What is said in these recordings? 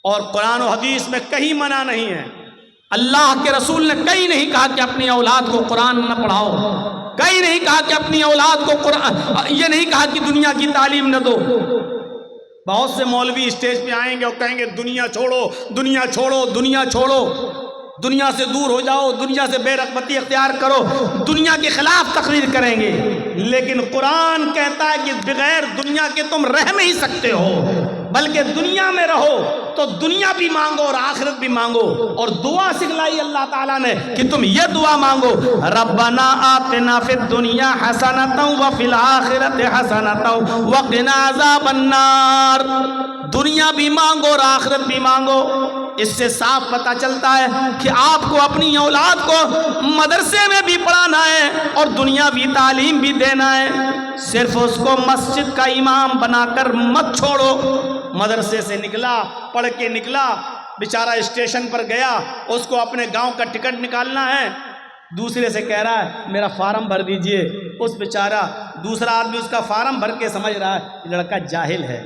اور قرآن و حدیث میں کہیں منع نہیں ہے. اللہ کے رسول نے کہیں نہیں کہا کہ اپنی اولاد کو قرآن نہ پڑھاؤ، کہیں نہیں کہا کہ اپنی اولاد کو قرآن، یہ نہیں کہا کہ دنیا کی تعلیم نہ دو. بہت سے مولوی اسٹیج پہ آئیں گے اور کہیں گے دنیا چھوڑو، دنیا چھوڑو، دنیا چھوڑو، دنیا سے دور ہو جاؤ، دنیا سے بے رغبتی اختیار کرو، دنیا کے خلاف تقریر کریں گے. لیکن قرآن کہتا ہے کہ بغیر دنیا کے تم رہ نہیں سکتے ہو، بلکہ دنیا میں رہو تو دنیا بھی مانگو اور آخرت بھی مانگو. اور دعا سکھلائی اللہ تعالیٰ نے کہ تم یہ دعا مانگو، ربنا آتنا فی الدنیا حسنۃ وفی الآخرۃ حسنۃ وقنا عذاب النار. دنیا بھی مانگو اور آخرت بھی مانگو. اس سے صاف پتہ چلتا ہے کہ آپ کو اپنی اولاد کو مدرسے میں بھی پڑھانا ہے اور دنیاوی تعلیم بھی دینا ہے. صرف اس کو مسجد کا امام بنا کر مت چھوڑو. مدرسے سے نکلا، پڑھ کے نکلا، بیچارہ اسٹیشن پر گیا، اس کو اپنے گاؤں کا ٹکٹ نکالنا ہے، دوسرے سے کہہ رہا ہے میرا فارم بھر دیجئے. اس بیچارہ دوسرا آدمی اس کا فارم بھر کے سمجھ رہا ہے یہ لڑکا جاہل ہے،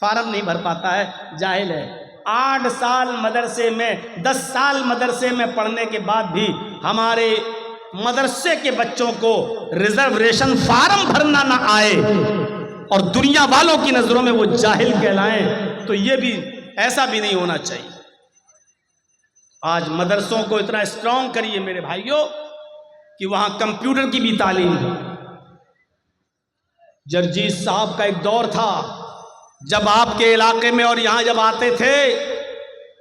فارم نہیں بھر پاتا ہے، جاہل ہے. 8 سال مدرسے میں، 10 سال مدرسے میں پڑھنے کے بعد بھی ہمارے مدرسے کے بچوں کو ریزرویشن فارم بھرنا نہ آئے اور دنیا والوں کی نظروں میں وہ جاہل کہلائیں، تو یہ بھی ایسا بھی نہیں ہونا چاہیے. آج مدرسوں کو اتنا اسٹرانگ کریے میرے بھائیوں کہ وہاں کمپیوٹر کی بھی تعلیم ہے. جرجیت صاحب کا ایک دور تھا جب آپ کے علاقے میں اور یہاں جب آتے تھے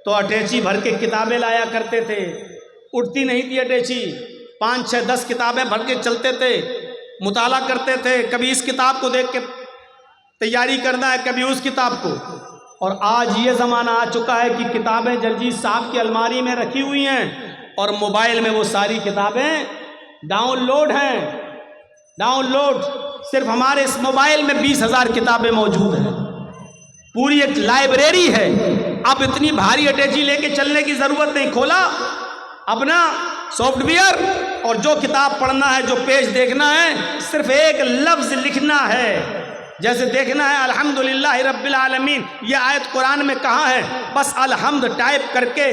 تو اٹیچی بھر کے کتابیں لایا کرتے تھے. اٹھتی نہیں تھی اٹیچی، 5 6 10 کتابیں بھر کے چلتے تھے، مطالعہ کرتے تھے. کبھی اس کتاب کو دیکھ کے تیاری کرنا ہے، کبھی اس کتاب کو. اور آج یہ زمانہ آ چکا ہے کہ کتابیں جرجیت صاحب کی الماری میں رکھی ہوئی ہیں اور موبائل میں وہ ساری کتابیں ڈاؤن لوڈ ہیں. ڈاؤن لوڈ صرف ہمارے اس موبائل میں 20,000 کتابیں موجود ہیں، پوری ایک لائبریری ہے. اب اتنی بھاری اٹیچی لے کے چلنے کی ضرورت نہیں. کھولا اپنا سافٹ ویئر اور جو کتاب پڑھنا ہے، جو پیج دیکھنا ہے، صرف ایک لفظ لکھنا ہے. جیسے دیکھنا ہے الحمدللہ رب العالمین، یہ آیت قرآن میں کہاں ہے، بس الحمد ٹائپ کر کے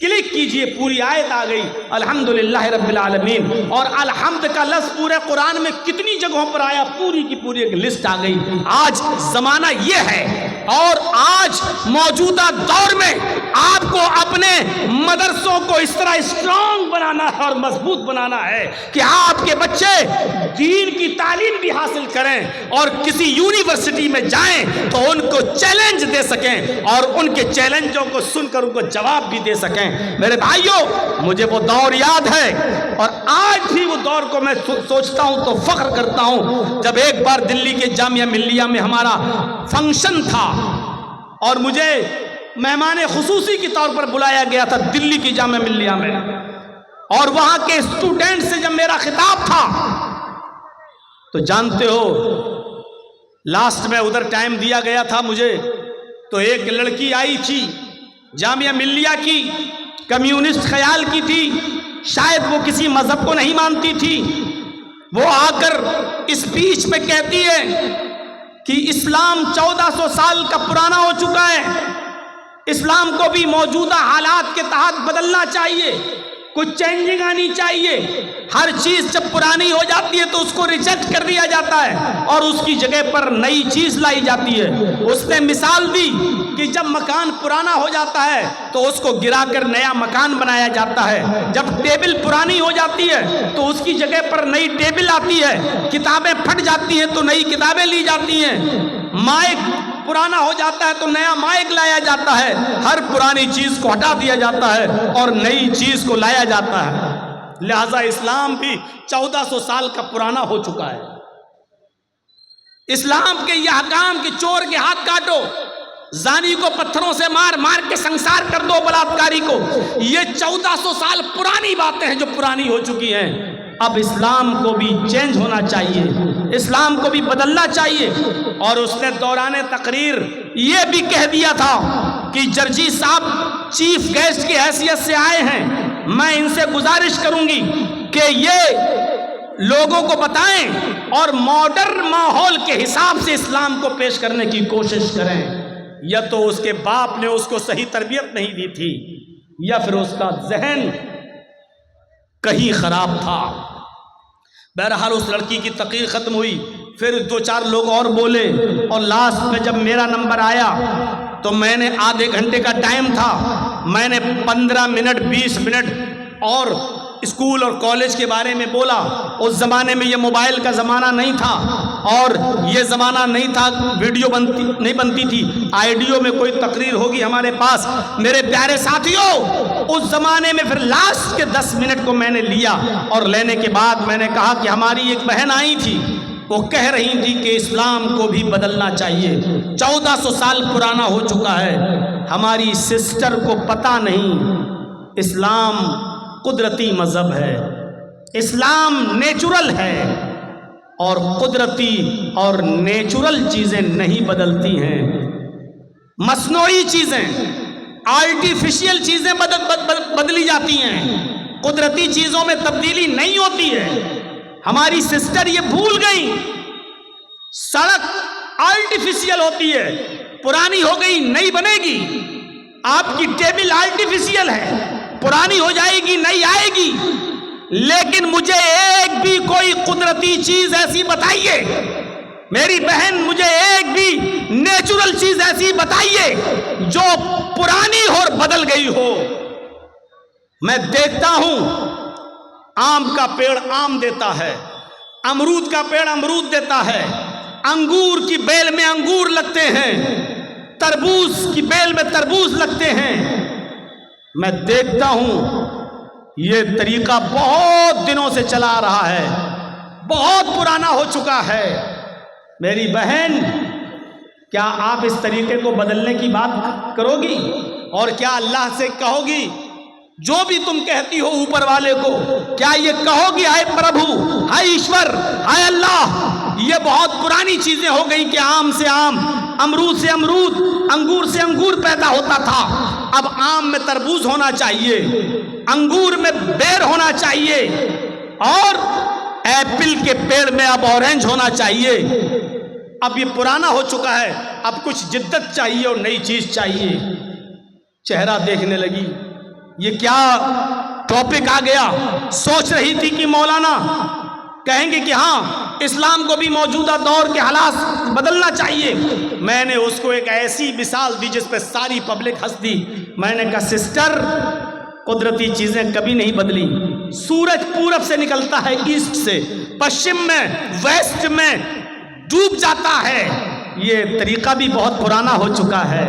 کلک کیجئے، پوری آیت آ گئی الحمدللہ رب العالمین. اور الحمد کا لفظ پورے قرآن میں کتنی جگہوں پر آیا، پوری کی پوری ایک لسٹ آ گئی. آج زمانہ یہ ہے اور آج موجودہ دور میں آپ کو اپنے مدرسوں کو اس طرح اسٹرانگ بنانا ہے اور مضبوط بنانا ہے کہ آپ کے بچے دین کی تعلیم بھی حاصل کریں اور کسی یونیورسٹی میں جائیں تو ان کو چیلنج دے سکیں اور ان کے چیلنجوں کو سن کر ان کو جواب بھی دے سکیں. میرے بھائیوں، مجھے وہ دور یاد ہے اور آج بھی وہ دور کو میں سوچتا ہوں تو فخر کرتا ہوں جب ایک بار دلی کے جامعہ ملیہ میں ہمارا فنکشن تھا اور مجھے مہمان خصوصی کے طور پر بلایا گیا تھا دلی کی جامعہ ملیہ میں، اور وہاں کے اسٹوڈنٹ سے جب میرا خطاب تھا تو جانتے ہو لاسٹ میں ادھر ٹائم دیا گیا تھا مجھے، تو ایک لڑکی آئی تھی جامعہ ملیہ کی، کمیونسٹ خیال کی تھی، شاید وہ کسی مذہب کو نہیں مانتی تھی. وہ آ کر اسپیچ میں کہتی ہے کہ اسلام 1400 سال کا پرانا ہو چکا ہے، اسلام کو بھی موجودہ حالات کے تحت بدلنا چاہیے، کچھ چینجنگ آنی چاہیے. ہر چیز جب پرانی ہو جاتی ہے تو اس کو ریجیکٹ کر دیا جاتا ہے اور اس کی جگہ پر نئی چیز لائی جاتی ہے. اس نے مثال دی کہ جب مکان پرانا ہو جاتا ہے تو اس کو گرا کر نیا مکان بنایا جاتا ہے، جب ٹیبل پرانی ہو جاتی ہے تو اس کی جگہ پر نئی ٹیبل آتی ہے، کتابیں پھٹ جاتی ہیں تو نئی کتابیں لی جاتی ہیں، مائک پرانا ہو جاتا ہے تو نیا مائک لایا جاتا ہے. ہر پرانی چیز کو ہٹا دیا جاتا ہے اور نئی چیز کو لایا جاتا ہے. لہذا اسلام بھی 1400 سال کا پرانا ہو چکا ہے. اسلام کے یہ حکام کہ چور کے ہاتھ کاٹو، زانی کو پتھروں سے مار مار کے سنسار کر دو، بلاత్కాری کو، یہ 1400 سال پرانی باتیں ہیں جو پرانی ہو چکی ہیں. اب اسلام کو بھی چینج ہونا چاہیے، اسلام کو بھی بدلنا چاہیے. اور اس نے دوران تقریر یہ بھی کہہ دیا تھا کہ جرجیت صاحب چیف گیسٹ کی حیثیت سے آئے ہیں، میں ان سے گزارش کروں گی کہ یہ لوگوں کو بتائیں اور ماڈرن ماحول کے حساب سے اسلام کو پیش کرنے کی کوشش کریں. یا تو اس کے باپ نے اس کو صحیح تربیت نہیں دی تھی یا پھر اس کا ذہن کہیں خراب تھا۔ بہرحال اس لڑکی کی تقریر ختم ہوئی، پھر 2-4 لوگ اور بولے، اور لاسٹ میں جب میرا نمبر آیا تو میں نے آدھے گھنٹے کا ٹائم تھا، میں نے 15 منٹ 20 منٹ اور اسکول اور کالج کے بارے میں بولا۔ اس زمانے میں یہ موبائل کا زمانہ نہیں تھا اور یہ زمانہ نہیں تھا ویڈیو نہیں بنتی تھی، آئیڈیو میں کوئی تقریر ہوگی ہمارے پاس۔ میرے پیارے ساتھیوں، اس زمانے میں پھر لاسٹ کے 10 منٹ کو میں نے لیا، اور لینے کے بعد میں نے کہا کہ ہماری ایک بہن آئی تھی، وہ کہہ رہی تھی کہ اسلام کو بھی بدلنا چاہیے، 1400 سال پرانا ہو چکا ہے۔ ہماری سسٹر کو پتہ نہیں اسلام قدرتی مذہب ہے، اسلام نیچرل ہے، اور قدرتی اور نیچرل چیزیں نہیں بدلتی ہیں، مصنوعی چیزیں، آرٹیفیشل چیزیں بدلی جاتی ہیں، قدرتی چیزوں میں تبدیلی نہیں ہوتی ہے۔ ہماری سسٹر یہ بھول گئی، سڑک آرٹیفیشل ہوتی ہے، پرانی ہو گئی نئی بنے گی، آپ کی ٹیبل آرٹیفیشل ہے، پرانی ہو جائے گی نئی آئے گی، لیکن مجھے ایک بھی کوئی قدرتی چیز ایسی بتائیے، میری بہن مجھے ایک بھی نیچرل چیز ایسی بتائیے جو پرانی اور بدل گئی ہو۔ میں دیکھتا ہوں آم کا پیڑ آم دیتا ہے، امرود کا پیڑ امرود دیتا ہے، انگور کی بیل میں انگور لگتے ہیں، تربوز کی بیل میں تربوز لگتے ہیں۔ میں دیکھتا ہوں یہ طریقہ بہت دنوں سے چلا آ رہا ہے، بہت پرانا ہو چکا ہے۔ میری بہن، کیا آپ اس طریقے کو بدلنے کی بات کرو گی؟ اور کیا اللہ سے کہو گی جو بھی تم کہتی ہو اوپر والے کو، کیا یہ کہو گی ہائے پربھو، ہائے ایشور، ہائے اللہ، یہ بہت پرانی چیزیں ہو گئی کہ آم سے آم، امرود سے امرود، انگور سے انگور پیدا ہوتا تھا، اب آم میں تربوز ہونا چاہیے، انگور میں بیر ہونا چاہیے، اور ایپل کے پیڑ میں اب اورنج ہونا چاہیے۔ اب یہ پرانا ہو چکا ہے، اب کچھ جدت چاہیے اور نئی چیز چاہیے۔ چہرہ دیکھنے لگی، یہ کیا ٹاپک آ گیا؟ سوچ رہی تھی کہ مولانا کہیں گے کہ ہاں اسلام کو بھی موجودہ دور کے حالات بدلنا چاہیے۔ میں نے اس کو ایک ایسی مثال دی جس پہ ساری پبلک ہنس دی۔ میں نے کہا سسٹر، قدرتی چیزیں کبھی نہیں بدلی، سورج پورب سے نکلتا ہے ایسٹ سے، پشچم میں ویسٹ میں ڈوب جاتا ہے، یہ طریقہ بھی بہت پرانا ہو چکا ہے،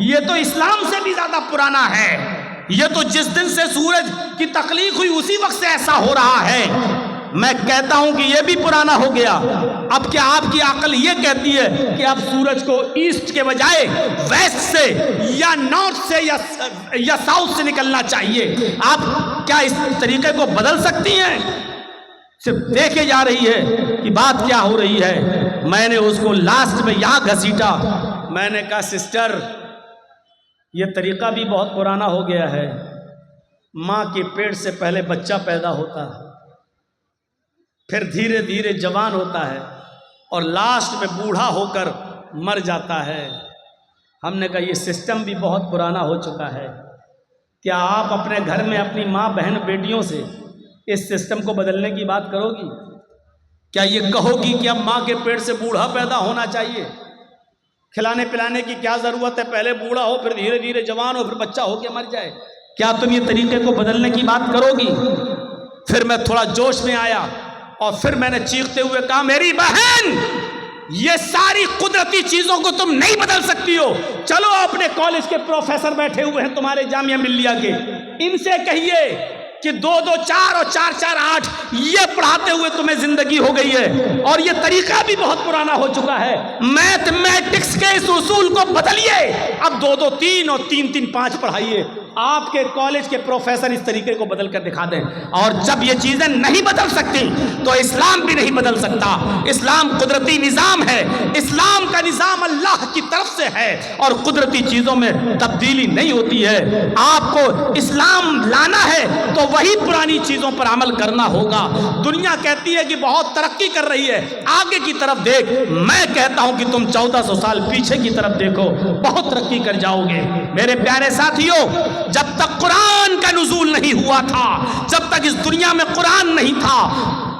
یہ تو اسلام سے بھی زیادہ پرانا ہے، یہ تو جس دن سے سورج کی تخلیق ہوئی اسی وقت سے ایسا ہو رہا ہے۔ میں کہتا ہوں کہ یہ بھی پرانا ہو گیا۔ اب کیا آپ کی عقل یہ کہتی ہے کہ اب سورج کو ایسٹ کے بجائے ویسٹ سے یا نارتھ سے یا ساؤتھ سے نکلنا چاہیے؟ آپ کیا اس طریقے کو بدل سکتی ہیں؟ صرف دیکھے جا رہی ہے کہ بات کیا ہو رہی ہے۔ میں نے اس کو لاسٹ میں یہاں گھسیٹا، میں نے کہا سسٹر، یہ طریقہ بھی بہت پرانا ہو گیا ہے۔ ماں کے پیٹ سے پہلے بچہ پیدا ہوتا ہے، پھر دھیرے دھیرے جوان ہوتا ہے، اور لاسٹ میں بوڑھا ہو کر مر جاتا ہے۔ ہم نے کہا یہ سسٹم بھی بہت پرانا ہو چکا ہے، کیا آپ اپنے گھر میں اپنی ماں بہن بیٹیوں سے اس سسٹم کو بدلنے کی بات کرو گی؟ کیا یہ کہو گی کہ اب ماں کے پیٹ سے بوڑھا پیدا ہونا چاہیے؟ کھلانے پلانے کی کیا ضرورت ہے؟ پہلے بوڑھا ہو، پھر دھیرے دھیرے جوان ہو، پھر بچہ ہو کے مر جائے؟ کیا تم یہ طریقے کو بدلنے کی بات کرو گی؟ پھر میں تھوڑا جوش میں آیا اور پھر میں نے چیختے ہوئے کہا میری بہن، یہ ساری قدرتی چیزوں کو تم نہیں بدل سکتی ہو۔ چلو اپنے کالج کے پروفیسر بیٹھے ہوئے ہیں تمہارے جامعہ ملیہ کے، ان سے کہیے کہ 2-2 4 اور 4-4 8 یہ پڑھاتے ہوئے تمہیں زندگی ہو گئی ہے، اور یہ طریقہ بھی بہت پرانا ہو چکا ہے۔ میتھمیٹکس کے اس اصول کو بدلیے، اب 2-2 3 اور 3-3 5 پڑھائیے۔ آپ کے کالج کے پروفیسر اس طریقے کو بدل کر دکھا دیں، اور جب یہ چیزیں نہیں بدل سکتی تو اسلام بھی نہیں بدل سکتا۔ اسلام قدرتی نظام ہے، اسلام کا نظام اللہ کی طرف سے ہے، اور قدرتی چیزوں میں تبدیلی نہیں ہوتی ہے۔ آپ کو اسلام لانا ہے تو وہی پرانی چیزوں پر عمل کرنا ہوگا۔ دنیا کہتی ہے کہ بہت ترقی کر رہی ہے، آگے کی طرف دیکھ، میں کہتا ہوں کہ تم 1400 سال پیچھے کی طرف دیکھو، بہت ترقی کر جاؤ گے۔ میرے پیارے ساتھیوں، جب تک قرآن کا نزول نہیں ہوا تھا، جب تک اس دنیا میں قرآن نہیں تھا،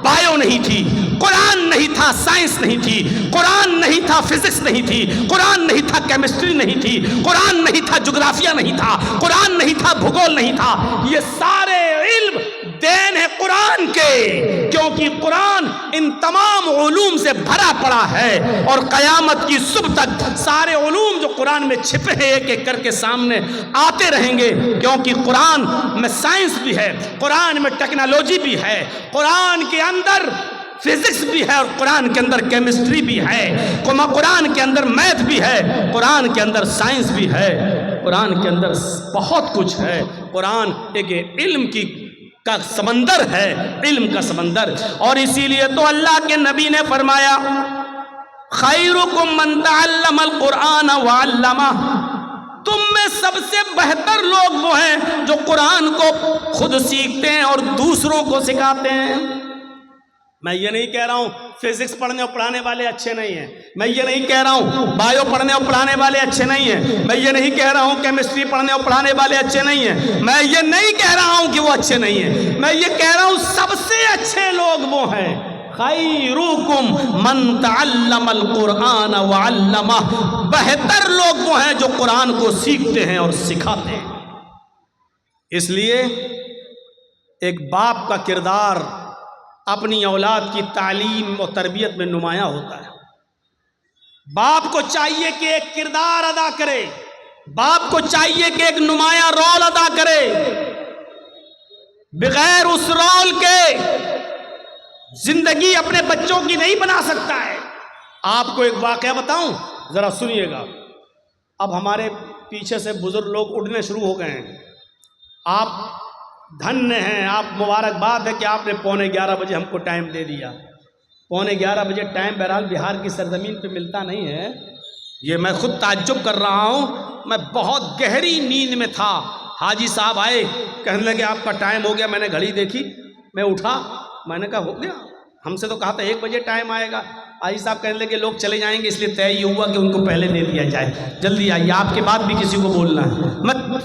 بایو نہیں تھی، قرآن نہیں تھا، سائنس نہیں تھی، قرآن نہیں تھا، فزکس نہیں تھی، قرآن نہیں تھا، کیمسٹری نہیں تھی، قرآن نہیں تھا، جغرافیہ نہیں تھا، قرآن نہیں تھا، بھگول نہیں تھا، یہ سارے علم دین ہے قرآن کے، کیونکہ قرآن ان تمام علوم سے بھرا پڑا ہے، اور قیامت کی صبح تک سارے علوم جو قرآن میں چھپے ہیں ایک ایک کر کے سامنے آتے رہیں گے، کیونکہ قرآن میں سائنس بھی ہے، قرآن میں ٹیکنالوجی بھی ہے، قرآن کے اندر فزکس بھی ہے، اور قرآن کے اندر کیمسٹری بھی ہے، قرآن کے اندر میتھ بھی ہے، قرآن کے اندر سائنس بھی ہے، قرآن کے اندر بہت کچھ ہے۔ قرآن ایک علم کا سمندر ہے، علم کا سمندر، اور اسی لیے تو اللہ کے نبی نے فرمایا خیرکم من تعلم القرآن وعلمہ، تم میں سب سے بہتر لوگ وہ ہیں جو قرآن کو خود سیکھتے ہیں اور دوسروں کو سکھاتے ہیں۔ میں یہ نہیں کہہ رہا ہوں فزکس پڑھنے اور پڑھانے والے اچھے نہیں ہیں، میں یہ نہیں کہہ رہا ہوں بایو پڑھنے اور پڑھانے والے اچھے نہیں ہیں، میں یہ نہیں کہہ رہا ہوں کیمسٹری پڑھنے اور پڑھانے والے اچھے نہیں ہیں، میں یہ نہیں کہہ رہا ہوں کہ وہ اچھے نہیں ہیں، میں یہ کہہ رہا ہوں سب سے اچھے لوگ وہ ہیں خیرکم من تعلم القرآن وعلمہ، بہتر لوگ وہ ہیں جو قرآن کو سیکھتے ہیں اور سکھاتے ہیں۔ اس لیے ایک باپ کا کردار اپنی اولاد کی تعلیم و تربیت میں نمایاں ہوتا ہے۔ باپ کو چاہیے کہ ایک کردار ادا کرے، باپ کو چاہیے کہ ایک نمایاں رول ادا کرے، بغیر اس رول کے زندگی اپنے بچوں کی نہیں بنا سکتا ہے۔ آپ کو ایک واقعہ بتاؤں، ذرا سنیے گا۔ اب ہمارے پیچھے سے بزرگ لوگ اٹھنے شروع ہو گئے ہیں، آپ دھنیہ ہیں، آپ مبارکباد ہے کہ آپ نے 11:15 بجے ہم کو ٹائم دے دیا۔ 11:15 بجے ٹائم بہرحال بہار کی سرزمین پہ ملتا نہیں ہے، یہ میں خود تعجب کر رہا ہوں، میں بہت گہری نیند میں تھا، حاجی صاحب آئے کہنے لگے آپ کا ٹائم ہو گیا، میں نے گھڑی دیکھی، میں اٹھا، میں نے کہا ہو گیا، ہم سے تو کہا تھا 1 بجے ٹائم آئے گا۔ حاجی صاحب کہنے لگے لوگ چلے جائیں گے، اس لیے طے یہ ہوا کہ ان کو پہلے دے دیا جائے، جلدی آئیے، آپ کے بعد بھی کسی کو بولنا ہے۔ میں